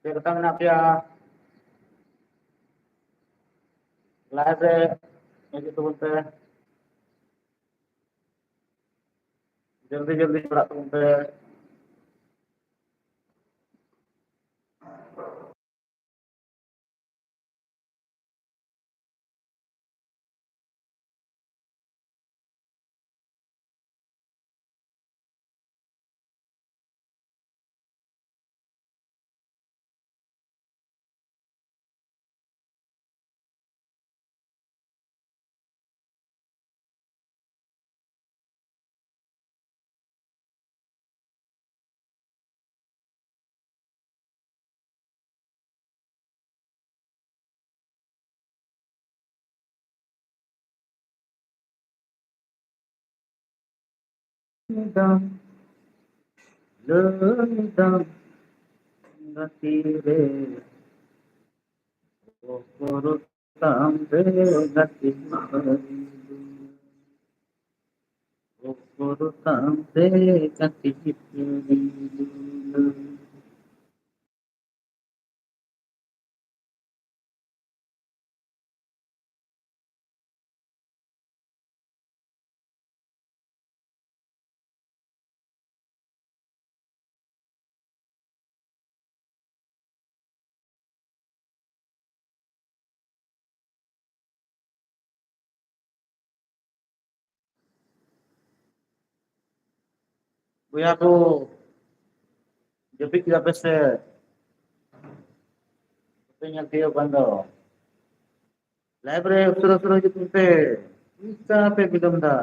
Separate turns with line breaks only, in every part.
ᱪᱮᱫ ᱞᱮᱠᱟ ᱢᱮᱱᱟᱜ ᱯᱮᱭᱟ? ᱞᱟᱭᱤᱵ ᱨᱮ ᱦᱤᱡᱩᱜ ᱛᱟᱵᱚᱱ ᱯᱮ᱾ ᱡᱚᱞᱫᱤ ᱡᱚᱞᱫᱤ ᱪᱟᱞᱟᱜ ᱛᱟᱵᱚᱱ ᱯᱮ᱾ ᱞᱟᱹᱭᱫᱟᱢ ᱜᱟᱛᱮ ᱨᱮ ᱚᱯᱚᱨᱚᱛᱟᱢ ᱨᱮ ᱜᱟᱛᱮ অপরতাম রে কাছে bóyá ko jepit kita pese ᱧᱮᱞ ᱛᱤᱭᱳᱜ ᱠᱟᱱ ᱫᱚ ᱞᱟᱭᱤᱵ ᱨᱮ ᱩᱥᱟᱹᱨᱟ ᱩᱥᱟᱹᱨᱟ ᱦᱤᱡᱩᱜ ᱯᱮ ᱪᱮᱫᱟᱜ ᱯᱮ ᱵᱤᱞᱚᱢ ᱫᱟ?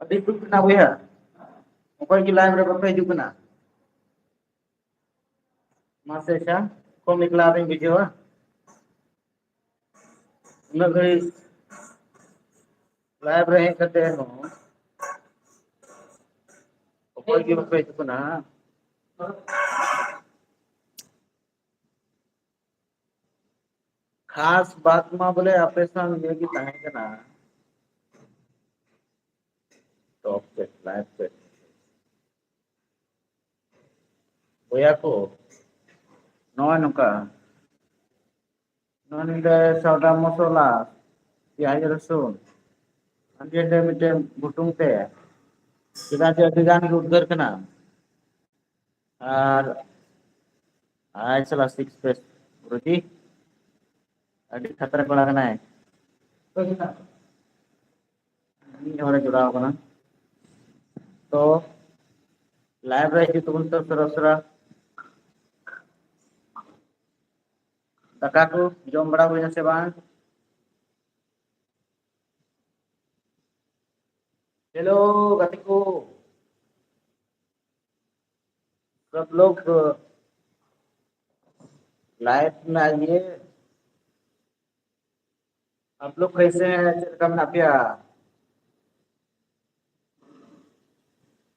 ᱟᱹᱰᱤ ᱫᱩᱠ ᱨᱮᱱᱟᱜ ᱵᱚᱭᱦᱟ ᱚᱠᱚᱭ ᱜᱮ ᱞᱟᱭᱤᱵ ᱨᱮ ᱵᱟᱯᱮ ᱦᱤᱡᱩᱜ ᱠᱟᱱᱟ ᱢᱟᱥᱮ ᱟᱪᱪᱷᱟ ᱠᱚᱢ ᱮᱠᱞᱟ ᱵᱤᱱ ᱵᱩᱡᱷᱟᱹᱣᱟ ᱩᱱᱟᱹᱜ ᱜᱷᱟᱹᱲᱤᱡ ᱞᱟᱭᱤᱵ ᱨᱮ ᱦᱮᱡ ᱠᱟᱛᱮ ᱦᱚᱸ ᱚᱠᱚᱭ ᱜᱮ ᱵᱟᱯᱮ ᱦᱤᱡᱩᱜ ᱠᱟᱱᱟ खास बात मा बोले आपे साथ ये की ताहे कना टॉप पे लाइव पे बया को नॉय नुका नॉनिंदे सौदा मसला प्याज रसुन अंडे मिटे बुटुंग ते चेदा जे अभी गान उद्गार कना और आज सला सिक्स पेस रोटी अभी खतरा कोड़ा कना है ᱤᱧ ᱦᱚᱲᱮ ᱡᱚᱲᱟᱣ ᱠᱟᱱᱟ ᱛᱚ ᱞᱟᱭᱤᱵ ᱨᱮ ᱦᱤᱡᱩᱜ ᱛᱟᱵᱚᱱ ᱯᱮ ᱩᱥᱟᱹᱨᱟ ᱩᱥᱟᱹᱨᱟ दाका को जम बड़ा हुई से बांग हेलो गति को सब लोग लाइव में आइए आप लोग कैसे हैं कम ना पिया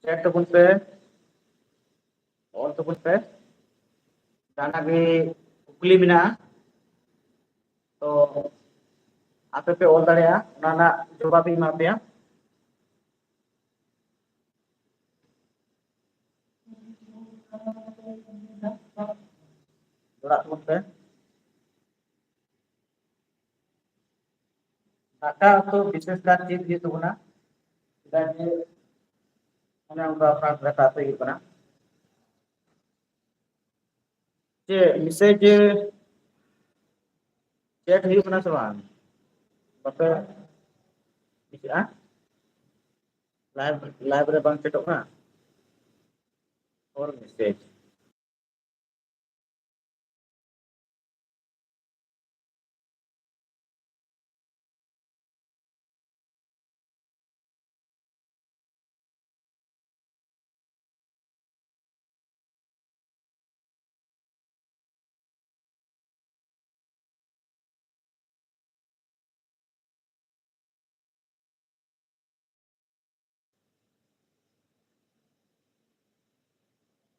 चैट तबुन पे और तबुन पे जाना भी कुकली बिना तो आपे पे ऑल दाड़िया नाना जवाब भी मा पेया जोड़ा तबुन पे दाका तो विशेष कार चीज गे तबुना चेदा जे ᱚᱱᱮ ᱚᱱᱠᱟ ᱯᱷᱟᱸᱠ ᱨᱟᱠᱟᱵ ᱦᱩᱭᱩᱜ ᱠᱟᱱᱟ ᱡᱮ ᱢᱮᱥᱮᱡ चैट हुई कना से बांग बापे दिखा लाइव लाइव रे बांग चेटो कना और message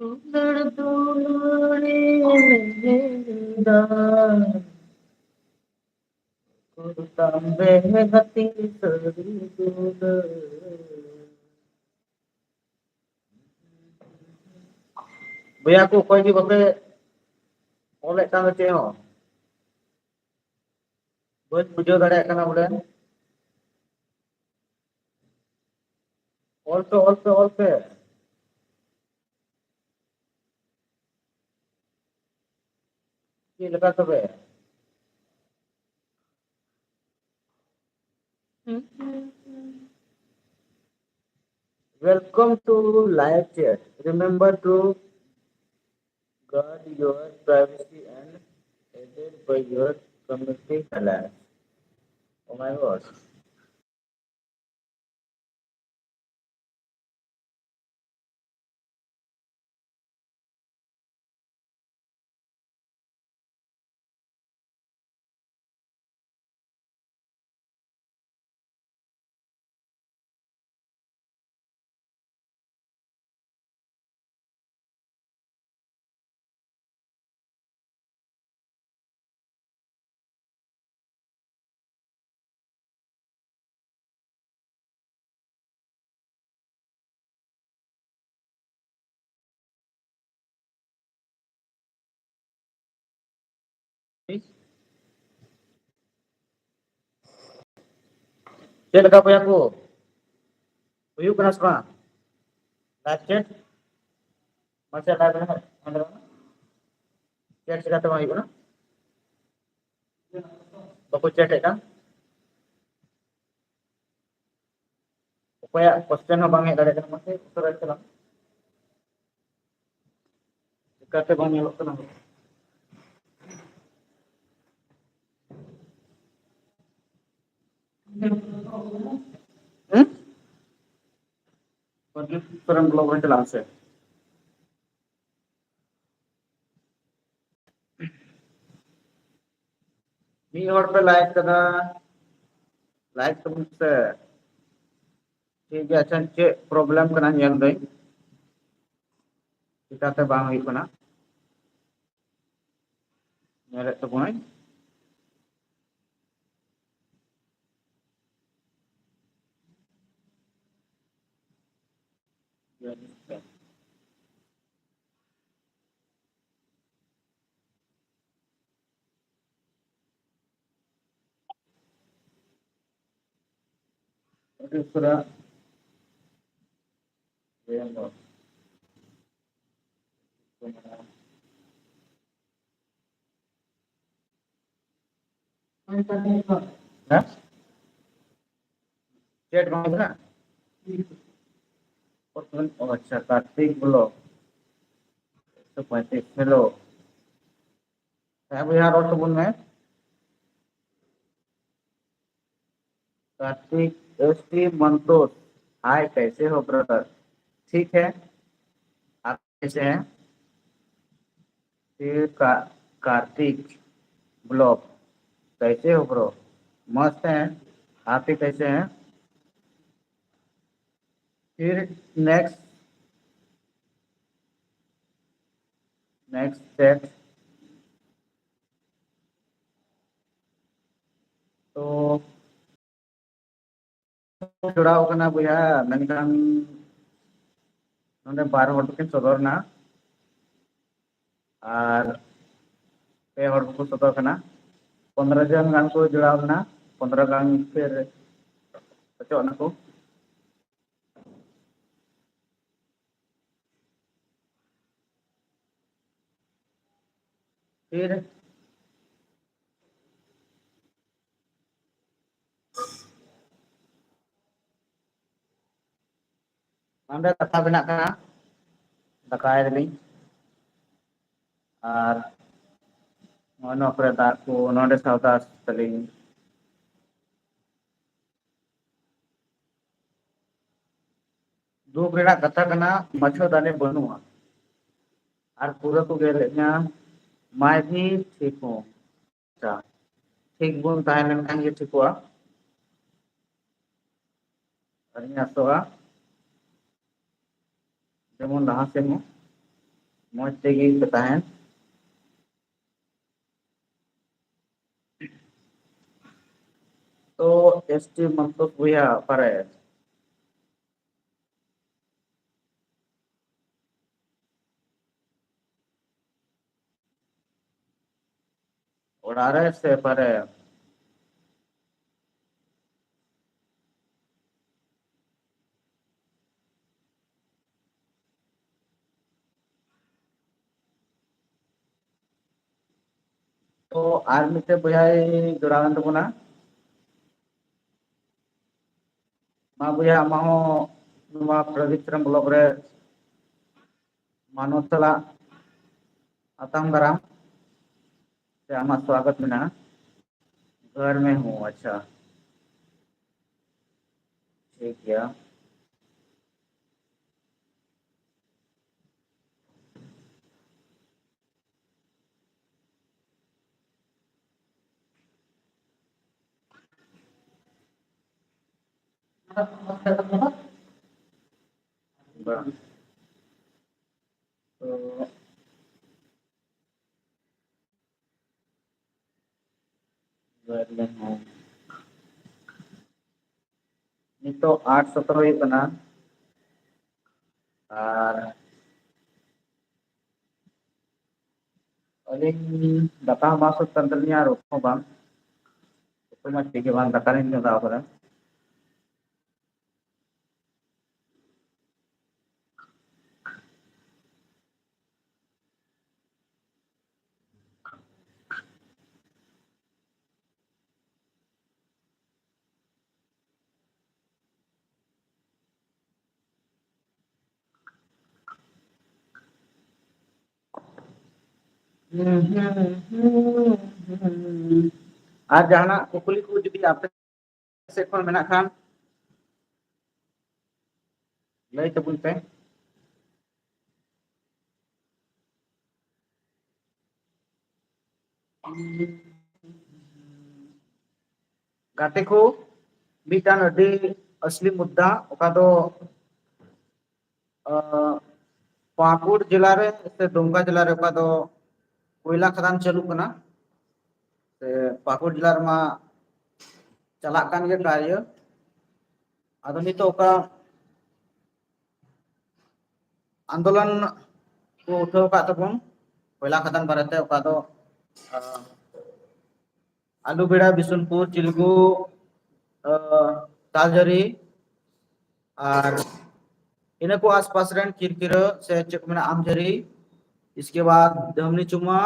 Under the tambe hati seribu भैया को कोई भी बपे ओले कांग चे हो बस बुझो दाड़े kana बोले ऑल पे ये लगा तबे welcome to live chat remember to guard your privacy and aided by your community alliance oh my god chat leka भैया को huyuk kana sekarang live chat masih live kan ada chat sekata bang huyuk na bako chat kan opaya question bang hej dare kana masih usara chalang sekate bang nyelok kana hmm konflik kurang belum chalang se मी और पे like कदा like तुम से ठीक है अच्छा चे problem कना nyel dai चिकाते bang huyuk kana nyelek tabunai itu sudah yang nah chat bang kana oh अच्छा कार्तिक ब्लॉग तो कार्तिक हेलो है भैया और तो बोल में कार्तिक एसटी मंतोष हाय कैसे हो ब्रदर ठीक है आप कैसे हैं फिर कार्तिक ब्लॉग कैसे हो ब्रो मस्त हैं आप ही कैसे हैं फिर नेक्स्ट नेक्स्ट सेट तो जुड़ाव करना भैया मेनकान नोंडे बार हर को सदरना और पे हर को सदर करना 15 जन गान को जुड़ावना 15 गान फिर अचोना को फिर anda kata benak kana dakai dali और ono kereta ko nonde sauta saling dua kereta kata kena macho dane बनua और पूरा को गेलnya मैं भी ठीक हूँ अच्छा ठीक बुन tahan लेनखान ये ठीक हुआ और ini asoa जेमन लहा सेन मौज तेगी पे तहन। तो एसटी मतलब भैया परे उड़ारे से परे। तो आर मिटे भैया जोड़ावन तबना मा भैया आमा हो नुआ प्रदीप ब्लॉक रे मानव सला आतंग दाराम से आमा स्वागत मेना। घर में हूँ। अच्छा ठीक है। बा- तो घर में हूँ नितो 8-17 हुई बना और अलिंग दाता मासुक तंत्रनिया रोको बांग तो मैं ठीक है बांग दाता नहीं होता पर आज जाना कुकुली को जुदी आप से कौन मेना खान लई तबुन पे गाते को बीटान अडी असली मुद्दा ओका दो पाकुड़ जिला रे से दुमका जिला रे ओका दो कोयला खदान चालू कना से पाकुड़ जिला रे मा चला कान के कार्य आदो नितो ओका आंदोलन को उठाव का तबन कोयला खदान बारेते ओका दो आलूबेड़ा बिशुनपुर चिलगू तालजरी और इन को आसपास रन किरकिरा से चक में आमझरी इसके बाद धमनी चुमा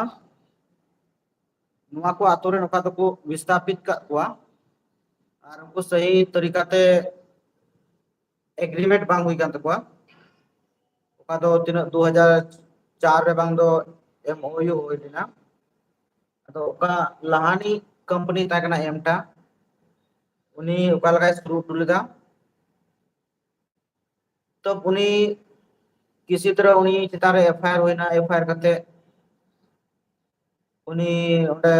नुआ को आतो रे नोका को विस्थापित का हुआ और उनको सही तरीका ते एग्रीमेंट बांग हुई कान तकवा ओका दो 2004 रे बांग दो एमओयू होई दिना तो ओका लहानी कंपनी ताकना एमटा उनी ओका लगा स्क्रू टूलेदा तो उनी किसी तरह उनी चितारे एफआईआर होइना एफआईआर करते उनी ओंडे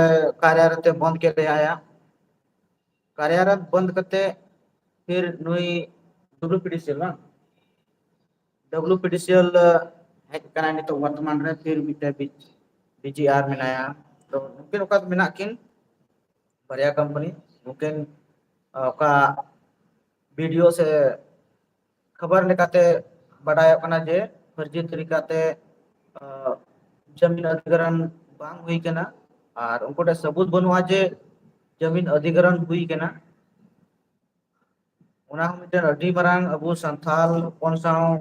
कार्यालय बंद के ले आया कार्यालय बंद करते फिर नुई डब्ल्यूपीडीसीएल ना डब्ल्यूपीडीसीएल हेज कना नितो वर्तमान रे फिर मिटे बीजीआर मेनाया तो नुकिन ओका मेना किन बारिया कंपनी नुकिन ओका वीडियो से खबर लेकाते बडाय कना जे फर्जी तरीका ते जमीन अधिग्रहण बांग हुई कना और उनको सबूत बनवा जे जमीन अधिग्रहण हुई कना उना हम मिटे अडी मारांग अबो संथाल हॉपन साव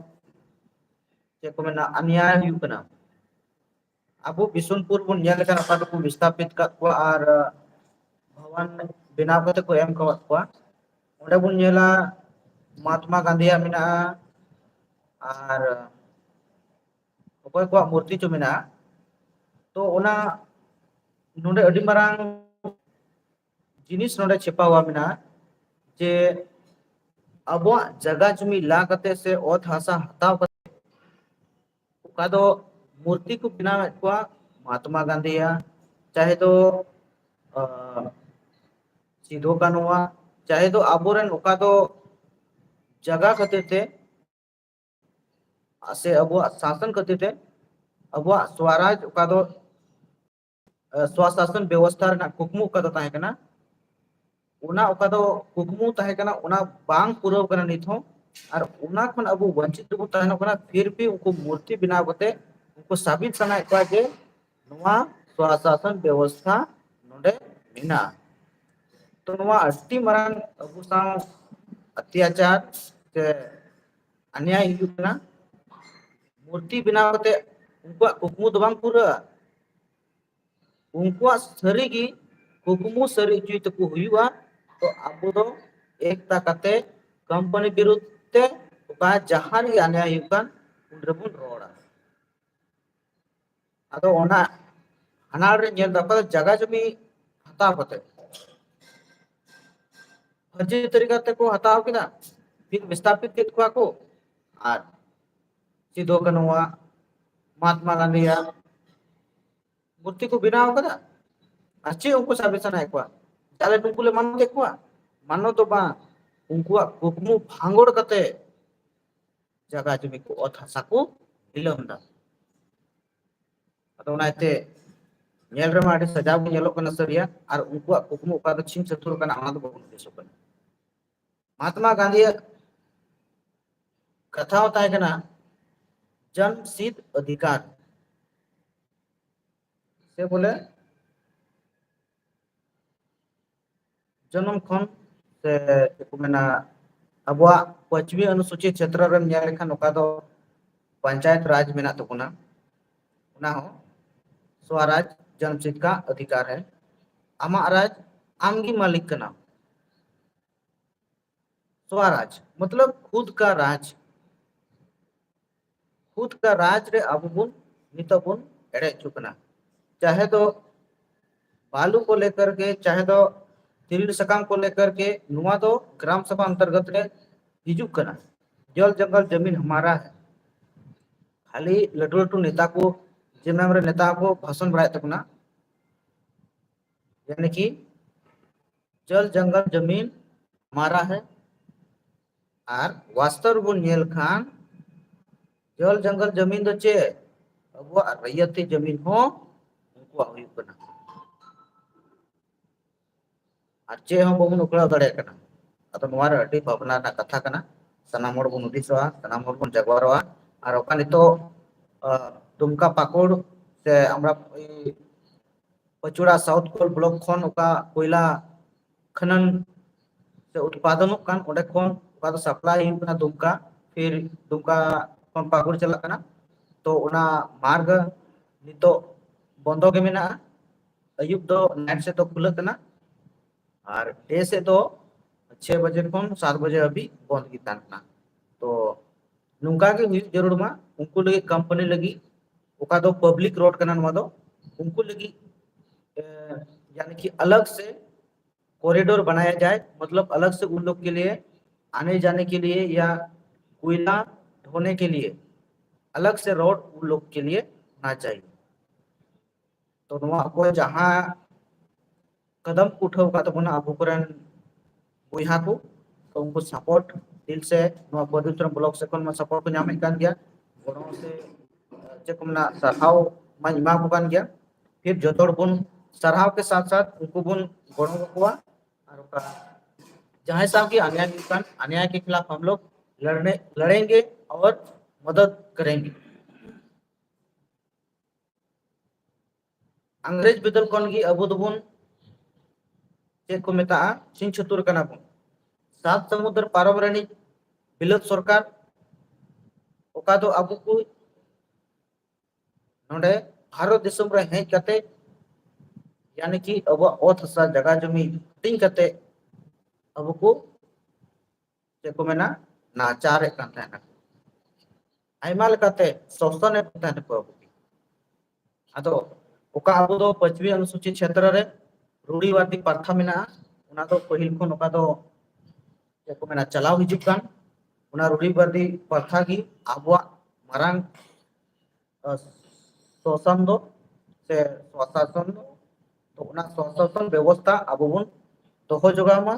चे को मेना अन्याय हुई कना अबो बिशुनपुर बन नेल कना ओका को विस्थापित का को और भवन बनाव कते को एम का को ओंडे बन नेला महात्मा गांधी मेना और अकय को मूर्ति चो मेना तो ओना नोडे अडी मारांग जिनिस नोडे छिपा हुआ मेना जे अब जगह जमी ला करते से ओत हासा हताव ओका दो मूर्ति को बनाव को महात्मा गांधी चाहे तो सिधो कानूआ चाहे तो आबोरन ओका दो जगह खातिर ते से अब शासन खातिर ते अबुआ स्वराज ओका दो स्वशासन व्यवस्था रना कुकमु का दो ताहे कना उना ओका दो कुकमु ताहे कना उना बांग पुरव कना नित हो और उना खन अबु वंचित बु ताहे कना फिर भी उनको मूर्ति बनाव कते उनको साबित सना का जे नुआ स्वशासन व्यवस्था नोडे मिना तो नुआ अति मरान अबु साव अत्याचार से अन्याय हिजुग कना मूर्ति बनाव कते उनको कुकमु दो बांग पूरा उनको सारी की कुकमु सारी चुई तको हुआ तो अब दो एकता कते कंपनी विरुद्ध ते ओका जहां री अन्याय हुकान उनरेबुन रोड़ा अदो ओना हनाल रे नेल दको जगह जमी हताव कते फर्जी तरीका ते को हताव किदा फिर विस्थापित कित को आर सिदो कनुआ महात्मा गांधी मूर्ति को बनाव कदा अच्छे उनको साबिसन है को ताले नुकु ले मानो देखवा मानो तो बा उनको कुकमु भांगोड़ कते जगह जमी को अथ हसा को हिलमदा अदो नाते नेल रे माडी सजाव नेलो कना सरिया और उनको कुकमु का छिन चतुर कना आना दो देशो कना महात्मा गांधी कथा होता है कना जन सिद्ध अधिकार से बोले जन्म खन से को मेना अबुआ पश्चिमी अनुसूचित क्षेत्र रे नेल लेखा नोका दो पंचायत राज मेना तो कुना उना हो स्वराज जनसिद्ध का अधिकार है आमा राज आमगी मालिक का नाम स्वराज मतलब खुद का राज रे अब बुन नितबुन एड़े चुकना चाहे तो बालू को लेकर के चाहे तो तिल सकाम को लेकर के नुआ तो ग्राम सभा अंतर्गत रे हिजुक कना जल जंगल जमीन हमारा है खाली लटू लटू नेता को जिम्मे हमारे नेता को भाषण बढ़ाए तकना यानी कि जल जंगल जमीन हमारा है और वास्तव बुन नेल खान जल जंगल जमीन दो चे अब रैयती जमीन हो उनको हुई कना और चे हम बबुन उकड़ा दड़े कना अतो नोवार अडी भावना ना कथा कना सनाम हड़ बुन उदिसवा सनाम हड़ बुन जागवारवा और ओका नितो दुमका पाकुड़ से हमरा पचुड़ा साउथ कोल ब्लॉक खन ओका कोयला खनन से उत्पादन कान ओडे खन ओका तो सप्लाई कना दुमका फिर दुमका खन पाकुड़ चला कना तो ओना मार्ग नितो बंदो के मेना अयुब दो नाइट से तो खुला कना और डे से तो 6 बजे खन 7 बजे अभी बंद की ताना तो नुंका के हुई जरूर मा उनको लगी कंपनी लगी ओका दो पब्लिक रोड कना नुआ दो उनको लगी यानी कि अलग से कॉरिडोर बनाया जाए मतलब अलग से उन लोग के लिए आने जाने के लिए या कोयला ढोने के लिए अलग से रोड उन लोग के लिए होना चाहिए तो को जहाँ कदम उठाव का तबना अब बुहा को तो उनको सपोर्ट दिल से बदुत्रम ब्लॉक से खन सपोर्ट को नामे कान गया गणों से चे को मना सरहाव मा इमा को कान गया फिर जोतोड़ बुन सरहाव के साथ साथ उनको बुन गणों को और जहाँ साहब की अन्याय के खिलाफ हम लोग लड़ेंगे और मदद करेंगे अंग्रेज बिदल कौन की अबू दुबुन चे को मेता सिंह छतुर कना बुन सात समुद्र पारम बिलत सरकार ओका दो अबू को नोडे भारत दिसम रे हेज कते यानी कि अब ओत हसा जगह जमी टिंग कते अब को चे को मेना नाचार कान थाना आइमा लेकाते शोषण थाना को अदो ओका अब दो पश्चिमी अनुसूचित क्षेत्र रे रूढ़ीवादी प्रथा मेना उना दो पहिल खन ओका दो चे को मेना चलाव हिजुक कान उना रूढ़ीवादी प्रथा की आबुआ मारांग शोषण दो से स्वशासन दो तो उना स्वशासन व्यवस्था अब बुन दोहो जोगामा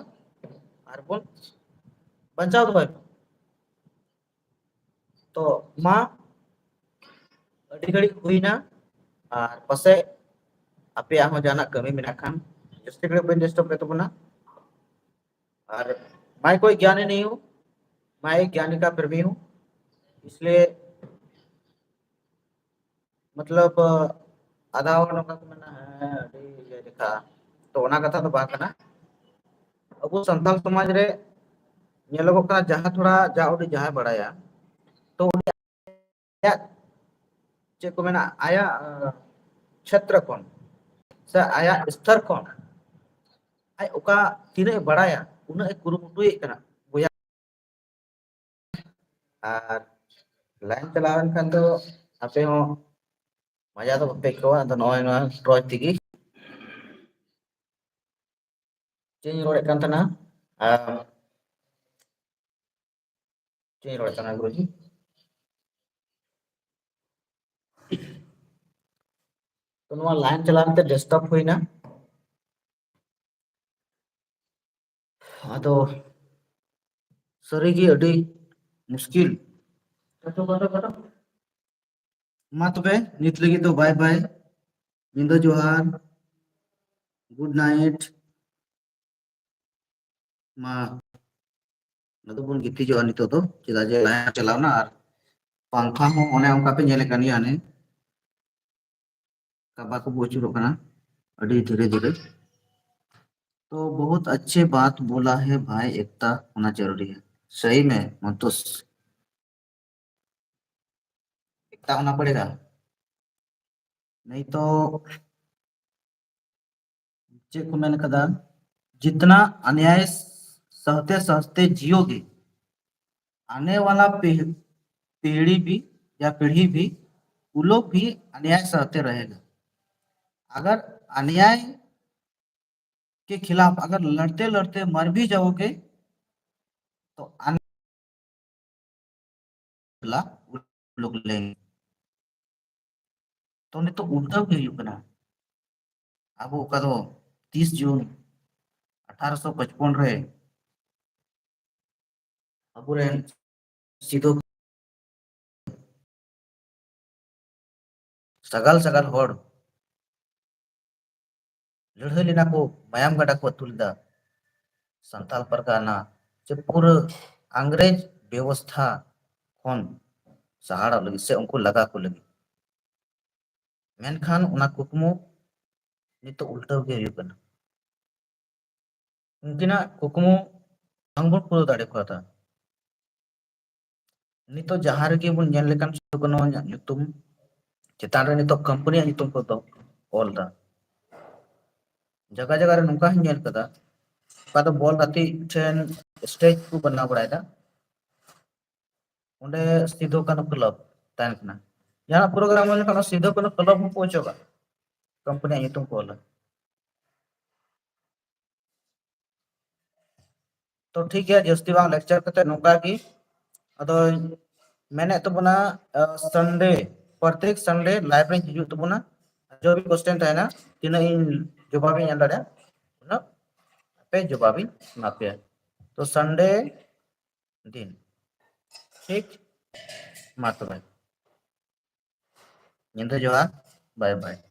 और बुन बचाव दो तो मा अड़ी घड़ी हुईना और पासे आपे हो जाना कमी मेना खान जस्ती घड़ी बन डिस्टर्ब पे तबना और मैं कोई ज्ञानी नहीं हूँ, मैं एक ज्ञानी का प्रेमी हूँ, इसलिए मतलब आधा और नौका को मना है अड़ी ये देखा तो ओना कथा तो बात करना अब वो संथाल समाज रे ये लोगों का जहाँ थोड़ा जा उड़ी जहाँ बड़ाया तो उड़िया चे को मेना आया क्षेत्र कौन से आया स्तर कौन आई ओका तीने बड़ाया उन्हें एक कुरुमुटुए कना बोया और लाइन चलावन खान तो आपे हो मजा तो बप्पे को तो नॉय नॉय ट्रॉय तिगी चेंज रोड kan तना चेंज रोड तना गुरुजी तो नवा लाइन चलावन ते डेस्कटॉप हुई ना हाँ तो सरी की अड़ी मुश्किल कतो मा तबे नित लगी तो बाय बाय निंदा जोहार गुड नाइट मा नदो बन गिती जो नितो तो चेदा जे लाइन चलावना और पंखा हो ओने onka पे ñele kan याने कबा को बोचुरो कना अड़ी धीरे धीरे तो बहुत अच्छे बात बोला है भाई, एकता होना जरूरी है सही में मुंतुस एकता होना पड़ेगा नहीं तो चेक को मैंने कहा जितना अन्याय सहते सहते जियोगे आने वाला पीढ़ी भी या पीढ़ी भी वो लोग भी अन्याय सहते रहेगा अगर अन्याय के खिलाफ अगर लड़ते लड़ते मर भी जाओगे तो आने वाला वो लोग लेंगे तो नहीं तो उल्टा के युग अब ओका दो 30 जून 1855 रे अबुरेन सिदो सगल सगल होड़ लड़ाई लेना को मायाम गड़ा को तुलदा संताल परगाना जे पूरा अंग्रेज व्यवस्था खन सहारा लगी से उनको लगा को लगी मेनखान उना कुकमु नितो उल्टा के हुई कना उनकिना कुकमु अंगुर पूरा दाड़े को था नितो जहां रे बन ñel लेकन सिदो कानो nyutum चेतान रे नितो कंपनी nyutum को तो ऑल दा जगह जगह रे नुका ही ñel कदा का तो बॉल राती ठेन स्टेज को बना बड़ायदा उन्हें सिदो कानो क्लब तान कना जहां प्रोग्राम में कानो सिदो कानो क्लब में पहुंचोगा कंपनी nyutum को ऑल तो ठीक है जस्ती बांग लेक्चर करते नुका की अदो मैंने तो बना संडे प्रत्येक संडे लाइब्रेरी हिजुग तो बना जो भी क्वेश्चन था ना तीन इन जवाब इन अंदर ना पे जवाब इन मापे तो संडे दिन ठीक मातो भाई निंदा जोहार बाय बाय